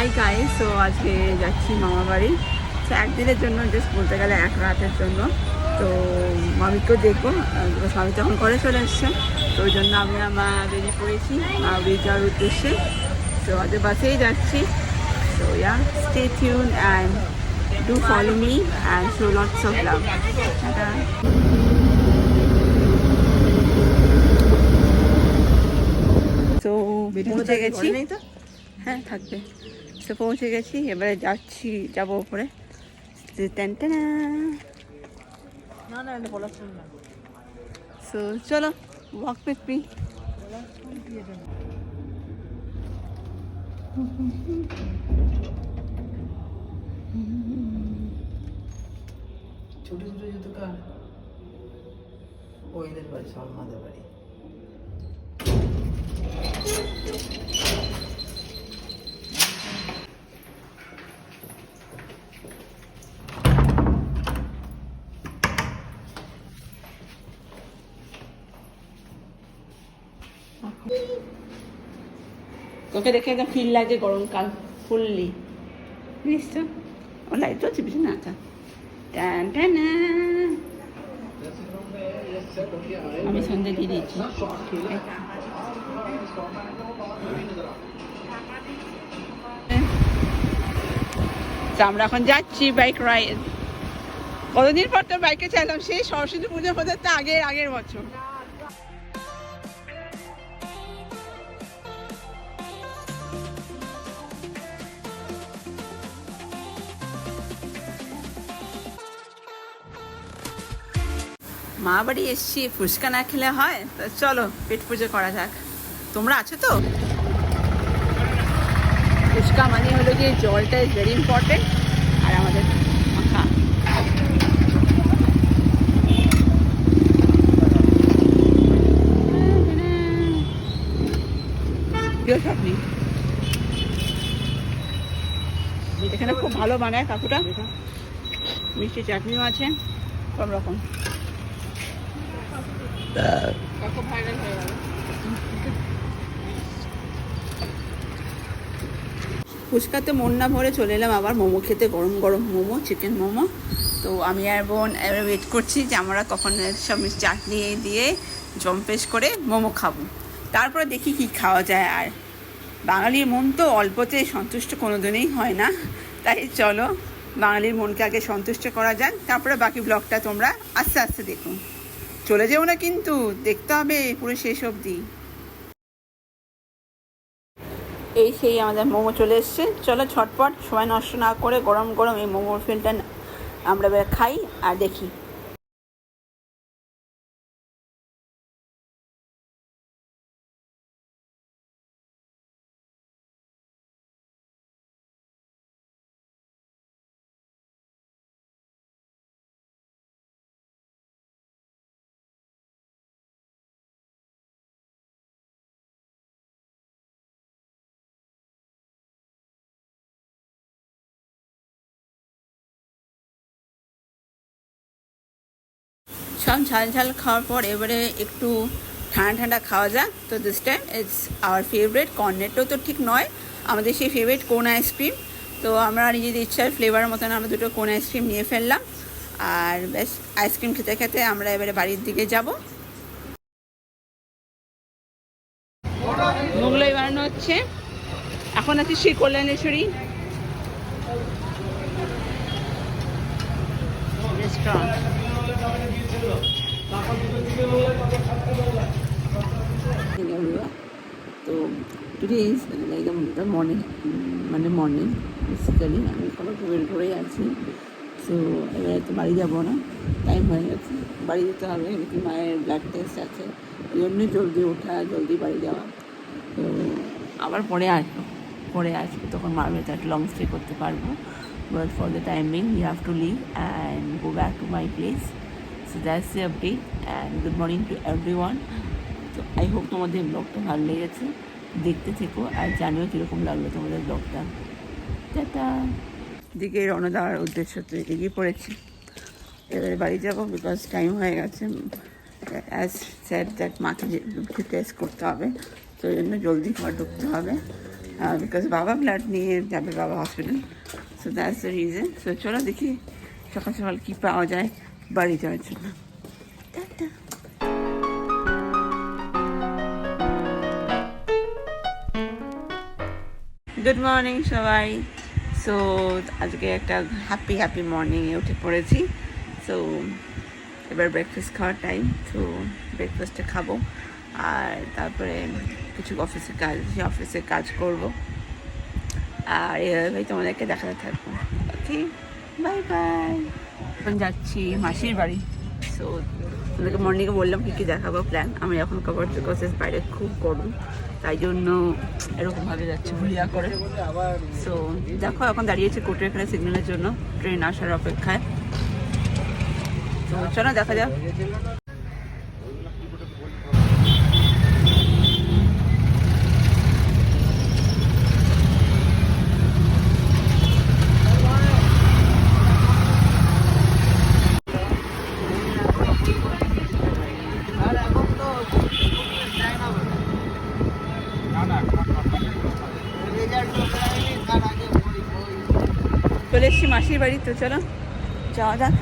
Hi guys, so আজকে যাচ্ছি মামা বাড়ি। তো একদিনের জন্য, জাস্ট বলতে গেলে এক রাতের জন্য। তো মামিকেও দেখবো, স্বামী তখন ঘরে চলে এসছে। তো ওই জন্য আমি আমার বেরিয়ে পড়েছি মামা বাড়ি যাওয়ার উদ্দেশ্যে। তো আজ বাসেই যাচ্ছি। তো yeah, stay tune and do follow me and show lots of love. তো পৌঁছে গেছি। হ্যাঁ, থাকবে। তো পৌঁছে গেছি, এবারে যাবো উপরে। সো চলো, ওয়াক উইথ মি। ছোট ছোট যে দোকান, ওইদের বাড়ি, সলমাদের বাড়ি। তোকে দেখে একটা ফিল লাগে গরমকাল ফুললি। জিনিস তো ও লাইট তো হচ্ছে বেশি না। আচ্ছা, টান টান। আমি সন্ধ্যে দিয়ে দিয়েছি। আমরা এখন যাচ্ছি বাইক রাইড। কতদিন পর তো বাইকে চাইলাম, সেই সরস্বতী পুজো পর্যন্ত তো আগের বছর। মা বাড়ি এসছি, ফুচকা না খেলে হয়? তো চলো পেট পুজো করা যাক। তোমরা আছো তো? ফুচকা মানে হলো যে জলটা ইজ ভেরি ইম্পর্টেন্ট। আর আমাদের মাখা চাটনি এখানে খুব ভালো বানায় কাকুটা। মিষ্টি চাটনিও আছে, সব রকম। কাকু ভাইরাল হয়ে গেল। ফুচকাতে মন না ভরে চলে এলাম আবার মোমো খেতে। গরম গরম মোমো, চিকেন মোমো। তো আমি আর বোন এবার ওয়েট করছি যে আমরা কখন সব চাটনি দিয়ে জম্পেশ করে মোমো খাবো। তারপরে দেখি কি খাওয়া যায়। আর বাঙালির মন তো অল্পতে সন্তুষ্ট কোনো দিনই হয় না। তাই চলো বাঙালির মনকে আগে সন্তুষ্ট করা যাক, তারপরে বাকি ব্লগটা তোমরা আস্তে আস্তে দেখুন। চলে যেও না কিন্তু, দেখতে হবে পুরো শেষ অবধি। এই সেই আমাদের মোমো চলে এসছে। চলো ঝটপট সময় নষ্ট না করে গরম গরম এই মোমোর ফিলটা আমরা খাই আর দেখি। সব ঝাল ঝাল খাওয়ার পর এবারে একটু ঠান্ডা ঠান্ডা খাওয়া যাক। তো this time it's hour favourite Cornetto তো ঠিক নয়, আমাদের সেই ফেভারিট কোন আইসক্রিম। তো আমরা নিজেদের ইচ্ছার ফ্লেভারের মতন আমরা দুটো কোন আইসক্রিম নিয়ে ফেললাম। আর বেশ আইসক্রিম খেতে খেতে আমরা এবারে বাড়ির দিকে যাব। মোগলাই বানানো হচ্ছে। এখন আছি শ্রী কল্যাণেশ্বরী রেস্টুরেন্ট। তো today is like the morning, মানে মর্নিং বেসিক্যালি আমি এখনও বের করেই আছি। সো এবারে তো বাড়ি যাবো না, টাইম হয়ে গেছে, বাড়ি যেতে হবে। নাকি মায়ের ব্লাড টেস্ট আছে, ওই জন্যই জলদি ওঠা, জলদি বাড়ি যাওয়া। তো আবার পরে আসবো তখন মার বাড়িতে একটা লং স্টে করতে পারবো। But for the timing we have to leave and go back to my place. So that's the update and good morning to everyone. তো আই হোপ তোমাদের ব্লগটা ভালো লেগেছে, দেখতে থেকো আর জানিও কীরকম লাগলো তোমাদের ব্লগটা। টাটা। দিকে রওনা দেওয়ার উদ্দেশ্য তো এগিয়ে পড়েছি। এবারে বাড়ি যাবো, বিকজ টাইম হয়ে গেছে। অ্যাজ স্যাড দ্যাট মাকে টেস্ট করতে হবে, তো ওই জন্য জলদি ঘর ঢুকতে হবে। বিকজ বাবা ব্লাড নিয়ে যাবে, বাবা hospital, so that's the reason. So চলো দেখি সকাল সকাল কী পাওয়া যায় বাড়ি যাওয়ার জন্য। টাটা। গুড মর্নিং সবাই। সো আজকে একটা হ্যাপি মর্নিংয়ে উঠে পড়েছি। সো এবার ব্রেকফাস্ট খাওয়ার টাইম। সো ব্রেকফাস্টে খাবো, আর তারপরে কিছু অফিসে কাজ করব, আর এভাবেই তোমাদেরকে দেখাতে থাকবো। ওকে, বাই বাই। এখন যাচ্ছি মাসির বাড়ি। সো তোমাদেরকে মর্নিংয়ে বললাম কী কী দেখাবো প্ল্যান। আমি এখন কভার কোর্সেস, বাইরে খুব গরম, তাই জন্য এরকমভাবে যাচ্ছি হুলিয়া করে। সো দেখো এখন দাঁড়িয়েছে কোর্টের এখানে সিগন্যালের জন্য, ট্রেন আসার অপেক্ষায়। তো চলো দেখা যাক। চলে এসছি মাসির বাড়ি। তো চলো যাওয়া যাক।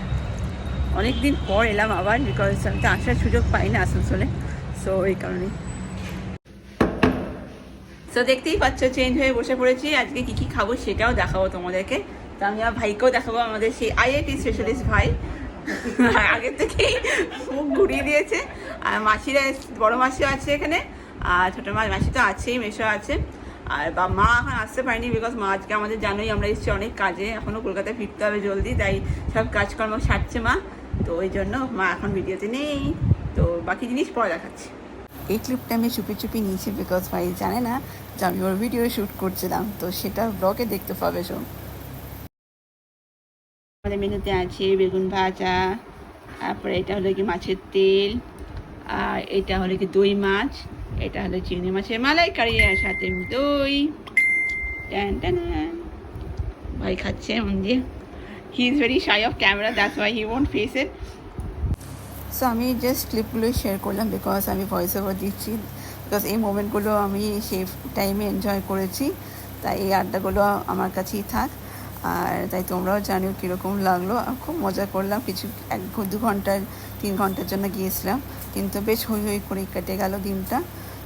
অনেকদিন পর এলাম আবার, বিকজ আমি তো আসার সুযোগ পাই না আসানসোলে, সো এই কারণেই। সো দেখতেই পাচ্ছ চেঞ্জ হয়ে বসে পড়েছি। আজকে কী কী খাবো সেটাও দেখাবো তোমাদেরকে। তো আমি আমার ভাইকেও দেখাবো, আমাদের সেই IIT স্পেশালিস্ট ভাই আগের থেকেই মুখ ঘুরিয়ে দিয়েছে। আর মাসিরা, বড়ো মাসিও আছে এখানে, আর ছোটো মাসি তো আছেই, মেশো আছে। আর মা এখন আসতে পারেনি, বিকজ মা আজকে আমাদের জানোই আমরা এসেছি অনেক কাজে, এখনও কলকাতায় ফিরতে হবে জলদি, তাই সব কাজকর্ম সারছে মা। তো ওই জন্য মা এখন ভিডিওতে নেই। তো বাকি জিনিস পরে দেখাচ্ছি। এই ক্লিপটা আমি চুপি নিয়েছি, বিকজ ভাই জানে না যে আমি ওর ভিডিও শ্যুট করছিলাম, তো সেটা ব্লগে দেখতে পাবে সব। আমাদের মেনুতে আছে বেগুন ভাজা, তারপরে এটা হলো কি মাছের তেল, আর এটা হলো কি দই মাছ, এটা হলো চিংড়ি মাছের মালাইকারি, আর সাথে দই। ট্যান ট্যান। ভাই খাচ্ছে মন দিয়ে। He is very shy of camera, that's why he won't face it. So আমি জাস্ট ক্লিপগুলোই শেয়ার করলাম, বিকজ আমি ভয়েস ওভার দিচ্ছি, বিকজ এই মোমেন্টগুলো আমি সেই টাইমে এনজয় করেছি, তাই এই আড্ডাগুলো আমার কাছেই থাক। আর তাই তোমরাও জানিও কীরকম লাগলো। খুব মজা করলাম, কিছু 1-2 ঘন্টা 3 ঘন্টার জন্য গিয়েছিলাম, কিন্তু বেশ হই করে কেটে গেল দিনটা।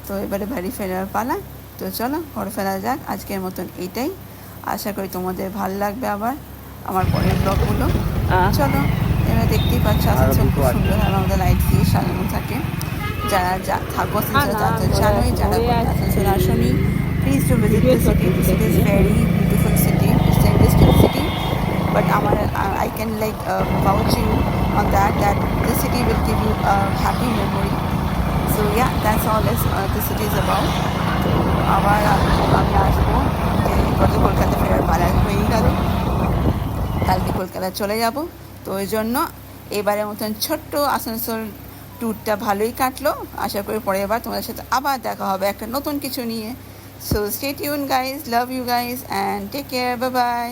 তো এবারে বাড়ি ফেরার পালা। তো চলো ঘরে ফেরা যাক। আজকের মতন এইটাই। আশা করি তোমাদের ভালো লাগবে আবার আমার পরের ব্লগগুলো। চলো, এবার দেখতেই পাচ্ছ আসানসোল খুব সুন্দর, আর আমাদের লাইট দিয়ে সাজানো থাকে। যারা থাকো আসানসোল জানোই, যারা আসানসোল আসনি, please to visit this city. This city is very beautiful city, it's industrial city, but I can vouch you on that this city will give you a happy memory. So yeah, that's all this city is about. তো আবার আমি আসবো, যে গত কলকাতা ফেরার পালা হয়ে গেল, কালকে কলকাতা চলে যাব। তো ওই জন্য এবারের মতন ছোট্ট আসানসোল ট্যুরটা ভালোই কাটলো। আশা করি পরের বার তোমাদের সাথে আবার দেখা হবে একটা নতুন কিছু নিয়ে। So stay tune guys, love you guys, and take care, bye by.